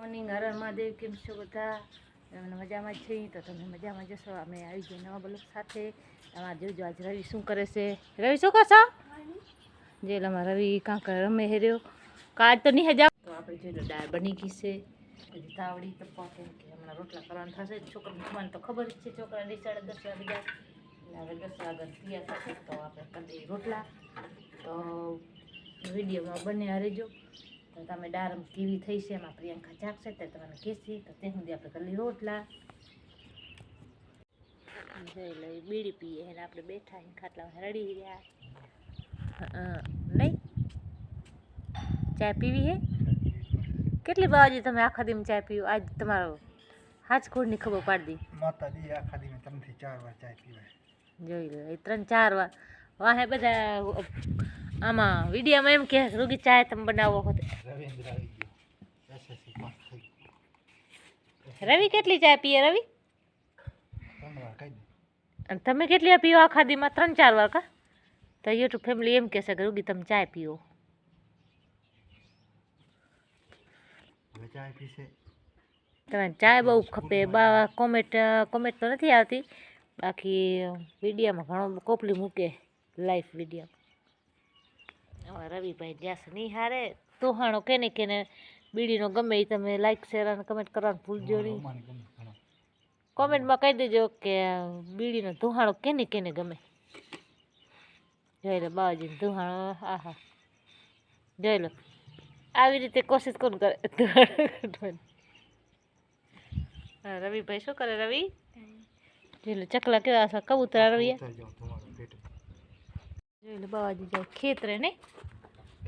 Morning હર મહાદેવ, કેમ છો બધા? અમે મજામાં જ છીએ, તો તમે મજામાં જશો. અમે આવી ગયા નવા બ્લોગ સાથે. તમારે જોજો આજ રવિ શું કરે છે. રવિ શું કરશો? જેલ અમારા રવિ કાંક રમે હેર્યો. કાજ તો નહીં જાવ તો આપણે જોઈ દાળ બની ગઈ છે. હજી તાવડી તપવા કેમ કે હમણાં રોટલા કરવાનું થશે. છોકરાને જમવાનું તો ખબર જ છે, છોકરાને 10:30 વાગે જાય એટલે હવે 10 વાગ્યા તૈયાર થશે તો આપણે કરી દઈએ રોટલા. તો વિડીયોમાં બને રહેજો. તો તમે ડારમ કેવી થઈ છે એમાં પ્રિયંકા જાગશે તે તમને કહેશી. તો તે સુધી આપણે કરી રોટલા જોઈ લઈ, બીડી પીએ અને આપણે બેઠા ખાટલામાં રડી રહ્યા. નહીં ચા પીવી હે? કેટલી બાવાજી તમે આખા દી ચા પીવો? આજ તમારો હાચખોડની ખબર પાડી દી. માતાજી આખા દી 3 થી 4 વાર ચા પીવાય. જોઈ લો, 3-4 વાર વાહે બધા આમાં વિડીયોમાં એમ કે રૂગી ચા તમે બનાવો હોત. રવિન્દ્ર આવી ગયો, એસએસસી પાસ થઈ ગયો. રવિ કેટલી ચા પીએ? રવિ 3 વાર કહી દે. અને તમે કેટલી પીવો આખા દીમાં? 3-4 વાર કા? તો યુટ્યુબ ફેમિલી એમ કહેશે કે રૂગી તમે ચા પીવો. ચા પીશે તમે ચા બહુ ખપે. કોમેન્ટ તો નથી આવતી, બાકી વિડીયોમાં ઘણો કોપલી મૂકે લાઈફ વિડીયો. રવિભાઈ ગ્યાસ નહીં હારે તોહાણો કેને બીડીનો ગમે એ તમે લાઈક શેર અને કમેન્ટ કરવાનું ભૂલજો નહીં. કોમેન્ટમાં કહી દેજો કે બીડીનો ધુહાણો કેને ગમે. જોઈ લો બાબાજીનો ધુહાણો. આહા જોઈ લો, આવી રીતે કોશિશ કોણ કરે? હા રવિભાઈ શું કરે? રવિ જોઈ લો ચકલા કેવા છે, કબૂતરા. રવિ જોઈ લો બાબાજી જાય ખેતરે, નહીં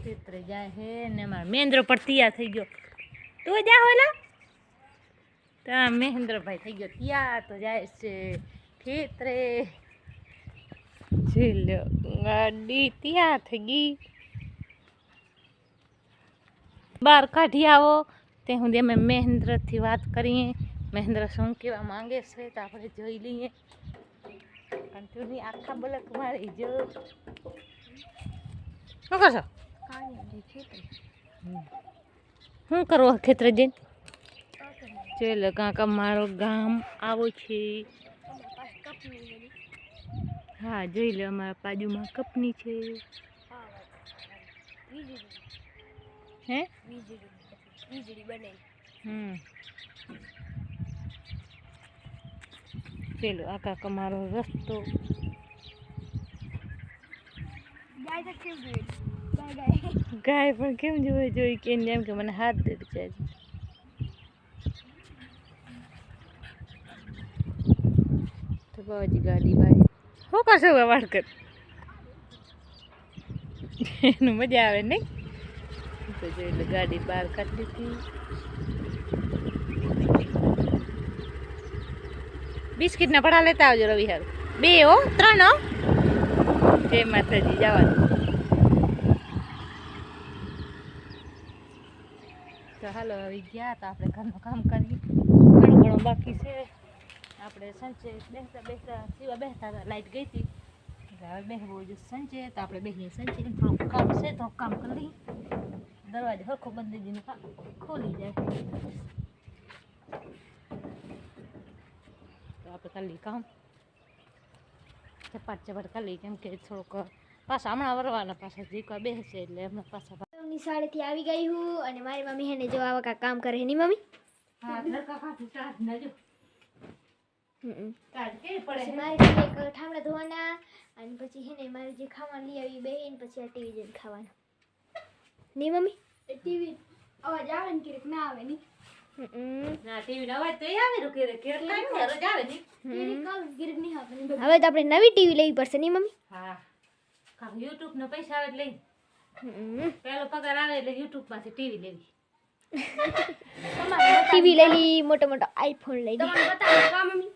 ખેતરે જાય હે ને મારા મહેન્દ્ર પર તૈયાર થઈ ગયો. તું જા હોયલા તો મહેન્દ્રભાઈ થઈ ગયો તૈયાર, તો જાય છે ખેતરે. જોઈ લો ગાડી તૈયાર થઈ ગઈ. બહાર કાઢી આવો તે સુધી અમે મહેન્દ્રથી વાત કરીએ. મહેન્દ્ર શું કહેવા માંગે છે તો આપણે જોઈ લઈએ. કન્ટિન્યુ આખા બ્લોક મારી જો. શું કરશો? શું કરવો ખેતરે જઈને? જોઈ લો કાંક અમારો ગામ આવો છે. હા જોઈ લો અમારા બાજુમાં કંપની છે. હે વીજળી બને. ચલો આ કાંક અમારો રસ્તો. ગાય પણ કેમ જોઈ કે એમ કે મને હાથ દે બિચારી. તો બાબાજી ગાડી બારી શું કરશો? વાળ કર એનું મજા આવે નહીં? તો જોઈ લો ગાડી બહાર કાઢી હતી. બિસ્કિટના પડા લેતા આવજો રવિ હારું. 2 હો 3 હો. જય માતાજી જવાનું. તો હાલો આવી ગયા તો આપણે ઘરનું કામ કરીએ. ઘણું બાકી છે. આપણે સંચે બેસતા સીવા બેસતા હતા, લાઈટ ગઈ હતી હવે બેસવું જો સંચે. તો આપણે બેસીએ સંચે. થોડુંક કામ છે તો કામ કરી લઈએ. દરવાજો હરખો બંધ દીને ખોલી જાય તો આપણે કરી લઈએ કામ ચપાટ કરી લઈએ. કેમ કે થોડુંક પાછા હમણાં વરવાના પાછા જીકવા બેસે એટલે હમણાં પાછા નિશાળેથી આવી ગઈ હું અને મારી મમ્મી હેને જો આવા કા કામ કરે ની મમ્મી. હા લડકા કાઢી ચાટ નજો. કાઢ કે પડે મારી એક ઠામડા ધોવાના અને પછી હેને મારી જે ખાવાનું લઈ આવી બેહીને પછી આ ટીવી જોઈને ખાવાનું. ની મમ્મી ટીવી અવાજ આવે ને કે ના આવે ની? ના ટીવી નો અવાજ તો આવે રો કે કેટલા રોજ આવે ની. ગીરક નહીં આવે. હવે તો આપણે નવી ટીવી લેવી પડશે ની મમ્મી? હા કા YouTube નો પૈસા આવે એટલે પહેલો પગાર આવે એટલે YouTube માંથી ટીવી લેવી. ટીવી લઈ લી, મોટો આઈફોન લઈ લી. તમને બતાવો કા મમ્મી?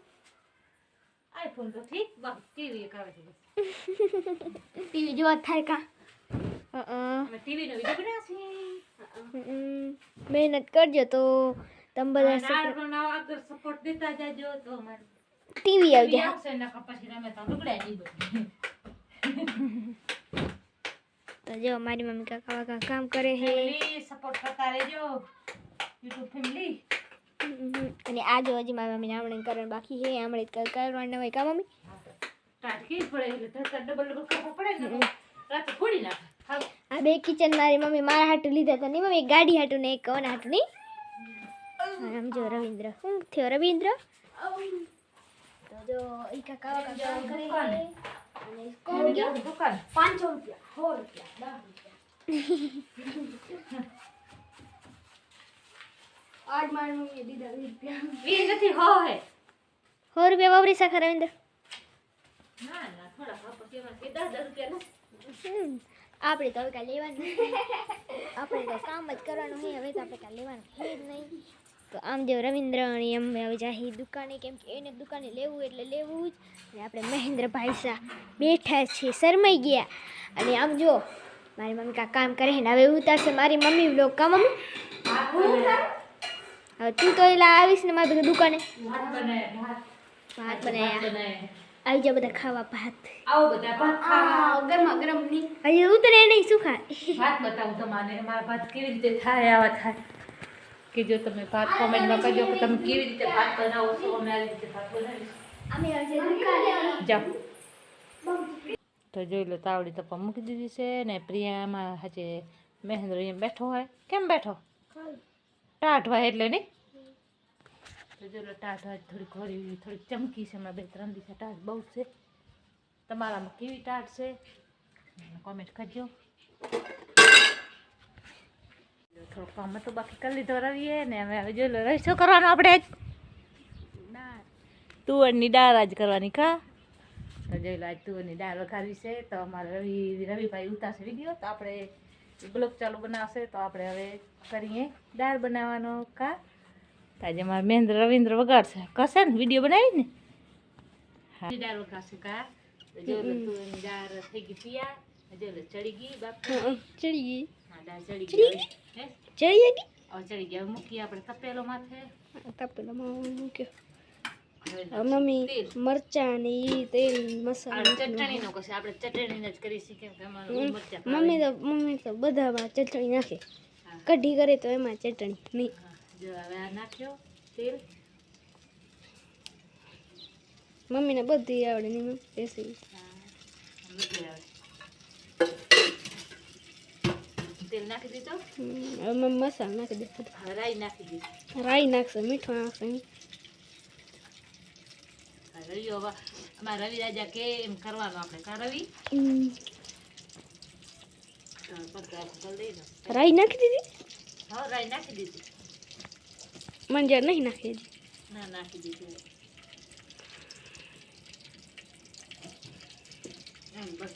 આઈફોન તો ઠીક, બસ ટીવી એક આવે છે. ટીવી જોવા થાય કા? અમે ટીવી નો વિડિયો બનાવશે. મહેનત કરજો તો તમે બધા આગળ સપોર્ટ દેતા જાજો તો અમારે ટીવી આવી જાય. આવશે ને પછી રમે તો લુગડા નહીં. તો જો મારી મમ્મી કાકા કામ કરે છે. સપોર્ટ કરતા રહેજો. યુટ્યુબ ફેમિલી અને આ જો હજી મારી મમ્મીને આમણે કરવાનું બાકી છે આમણે કરવાનું હોય કા મમ્મી કાઢી પડે એટલે ધક્કા ડબલ કરવો પડે ને રાતે ફોડી નાખે હાવ આ બે કિચન મારી મમ્મી મારા હાટું લીધા હતા નહીં મમ્મી એક ગાડી હાટું ને એક ઓના હાટું નહીં આમ જો રવિન્દ્ર શું થયો રવિન્દ્ર તો જો ઈ કાકા કામ કરે છે અને કોણ ગયો દુકાન 500 રૂપિયા 100 રૂપિયા 10 રૂપિયા આજ મારી મમ્મીએ દીધા 20 રૂપિયા વી નથી હો હે 100 રૂપિયા વાપરી સખા રવિન્દ્ર ના ના થોડા પછી એમાં 10 રૂપિયા આપણે તો હવે કાંઈ લેવાનું આપણે તો કામ જ કરવાનું છે હવે તો આપણે કાંઈ લેવાનું છે જ નહીં તો આમ જો રવિન્દ્ર અને એમ હવે જાહી દુકાને કેમ કે એને દુકાને લેવું એટલે લેવું જ અને આપણે મહેન્દ્રભાઈ શાહ બેઠા છે શરમાઈ ગયા અને આમ જો મારી મમ્મી કામ કરે છે ને હવે ઉતારશે મારી મમ્મી બ્લોગ કા મમ્મી હવે તું તો એલા આવીશ ને મારી દુકાને ભાત બનાય ભાત બનાયા બનાય આવી જાઓ બધા ખાવા ભાત આવો બધા ભાત ખાવા ગરમા ગરમ નહીં હજી ઉતરે નહીં શું ખાય ભાત બતાવું તમારે મારા ભાત કેવી રીતે થાય આવા થાય કે જો તમે ભાત કોમેન્ટમાં કહેજો કે તમે કેવી રીતે ભાત બનાવો છો અમે આવી રીતે ભાત બનાવીશું અમે આજે દુકાને જાઓ તો જોઈ લો તાવડી તપા મૂકી દીધી છે ને પ્રિયામાં હજે મહેન્દ્ર અહીંયા બેઠો હોય કેમ બેઠો ટાઢ હોય એટલે નહીં તો જો લો ટાઢ હોય થોડીક હોરી થોડીક ચમકી છે હમણાં 2-3 દિવસે ટાઢ બહુ છે તમારામાં કેવી ટાઢ છે કોમેન્ટ કરજો થોડું કામ તો બાકી કરી લીધો રહીએ ને અમે હવે જોઈ લો રહી શું કરવાનું આપણે આજ તુવરની દાળ આજ કરવાની કા તો જોઈ લો આજ તુવરની દાળ વઘારવી છે તો અમારે રવિભાઈ ઉતારશે વિડીયો તો આપણે બ્લોગ ચાલુ બનાવશે તો આપણે હવે કરીએ દાળ બનાવવાનો કા આજે મારે મહેન્દ્ર રવિન્દ્ર વગાડશે કશે ને વિડીયો બનાવી ને હા દાળ વઘારશે કા તો જોઈ લો તુવરની દાળ થઈ ગઈ તૈયાર જોઈ લો ચડી ગઈ બાપુ ચડી ગઈ હા દાળ ચડી ગઈ હે ચડી ગઈ હવે ચડી ગયા મૂકીએ આપણે તપેલો માથે તપેલામાં મૂક્યો હવે મમ્મી તેલ. મરચા ને ઈ તેલ મસાલો ચટણીનો કશે આપણે ચટણીને જ કરી શીખે કે અમારું મરચાં મમ્મી તો બધામાં ચટણી નાખે હા. કઢી કરે તો એમાં ચટણી નહીં હા, જો હવે આ નાખ્યો તેલ મમ્મીને બધી આવડે નહીં રેસીપી હા, મૂકી આવે. તેલ નાખી દીધો હવે મમ્મી મસાલો નાખી દે હવે રાઈ નાખી દીધી રાઈ નાખશે મીઠું નાખશે હવે રવિ હવે અમારા રવિ રાજા કે એમ કરવાનું આપણે કા રવિ પત્તા કરી દઈ દો રાઈ નાખી દીધી હા રાઈ નાખી દીધી મંજર નહીં નાખી હજી ના નાખી દીધી એમ બસ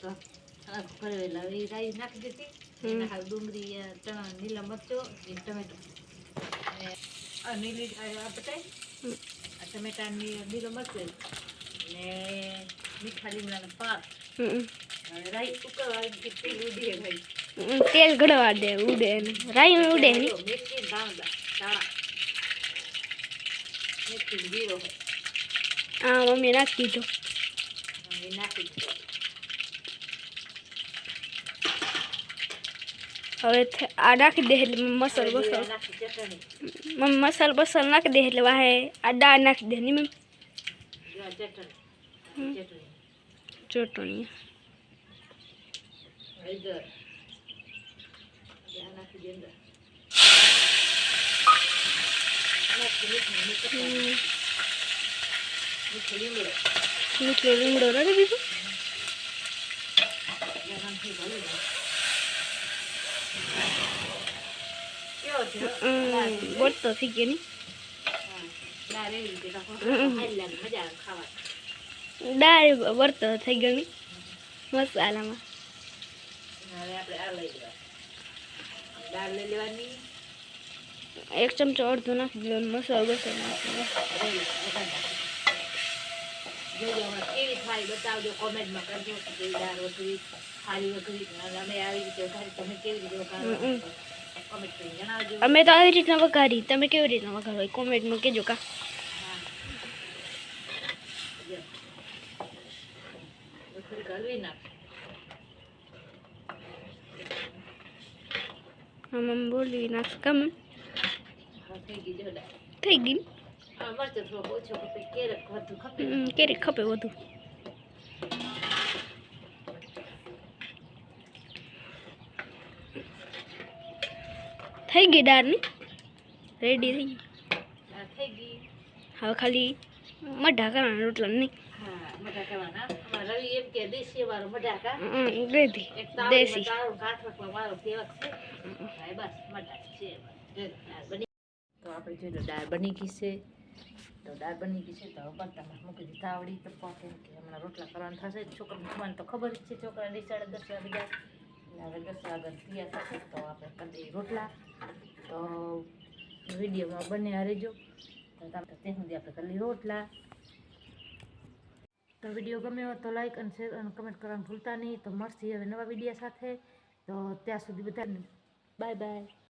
ફરવેલા એ રાઈ નાખી દીધી એના હાલ ડુંગળી ચણા લીલા મરચો ટમેટો અને નીલી આ બટાઈ આ ટમેટાની લીલો મરચો ને મીઠા લીમડાના પાક અને રાઈ ઉકળવાની તેલ ઉડી ભાઈ તેલ ગળવા દે ઉડે ને રાઈ ઉડે ને મેથી દાણા મેથી જીરો હા મમ્મી નાખી દીધો એ નાખી દીધો હવે આ નાખી દે એટલે મસાલો બસાલો નાખી ચટણી મમ્મી મસાલો બસાલો નાખી દે એટલે વાહે આ દાળ નાખી દે ની મમ્મી ચટણી ચટણી હળદર નાખી દે અંદર મીઠું લીમડો મીઠો લીમડો નાખી દીધો કેવો છે બળતો થઈ ગયો ની દાળ એવી રીતે નાખો સારી લાગે મજા આવે ખાવા દાળ બળતો થઈ ગયો ની મસાલામાં હવે આપણે આ લઈ લેવા દાળ લઈ લેવાની એક ચમચો અડધો નાખી દેવાનો મસાલો બસાલો નાખી જોજો હમણાં કેવી થાય બતાવજો કોમેન્ટમાં કરજો કે કેવી દાળ વઘરી ખાલી વઘરી અને અમે આવી રીતે વઘારી તમે કેવી રીતે વઘારો કોમેન્ટ કરીને જણાવજો અમે તો આવી રીતના વઘારી તમે કેવી રીતના વઘારો કોમેન્ટમાં કહેજો કા વઘરી હલવી નાખ મમ્મી બોલી નાખ કમ થઈ ગઈ જો દાળ થઈ ગઈ મરચું થોડુંક ઓછું ખપે કેરેક વધુ ખપે ક્યારેક ખપે વધુ થઈ ગઈ દાળની રેડી થઈ ગઈ દાળ થઈ ગઈ હવે ખાલી મઢા કરવાના રોટલા નહીં હા મઢા કરવાના અમારા રવિ એમ કે દેશી વાળો મઢાકા દેશી એક દેશી તાળું કાઠ રાખવા વાળો કેવક છે હા બસ મઢા છે દાળ બની તો આપણે જોઈ લો દાળ બની ગઈ છે તો દાળ બની ગઈ છે તો હવે બરતામાં મૂકી દીધી તાવડી તો કેમ કે હમણાં રોટલા કરવાના થશે છોકરાને મને તો ખબર જ છે છોકરાને 10:30 વાગે જાય હવે 10 વાગે તૈયાર થશે તો આપણે કરી દઈએ રોટલા તો વિડીયોમાં બને રહેજો તો ત્યાં સુધી આપણે કરી લઈએ રોટલા તો વિડીયો ગમ્યો હોય તો લાઈક અને શેર અને કમેન્ટ કરવાનું ભૂલતા નહીં તો મળશે હવે નવા વિડીયો સાથે તો ત્યાં સુધી બધાને બાય બાય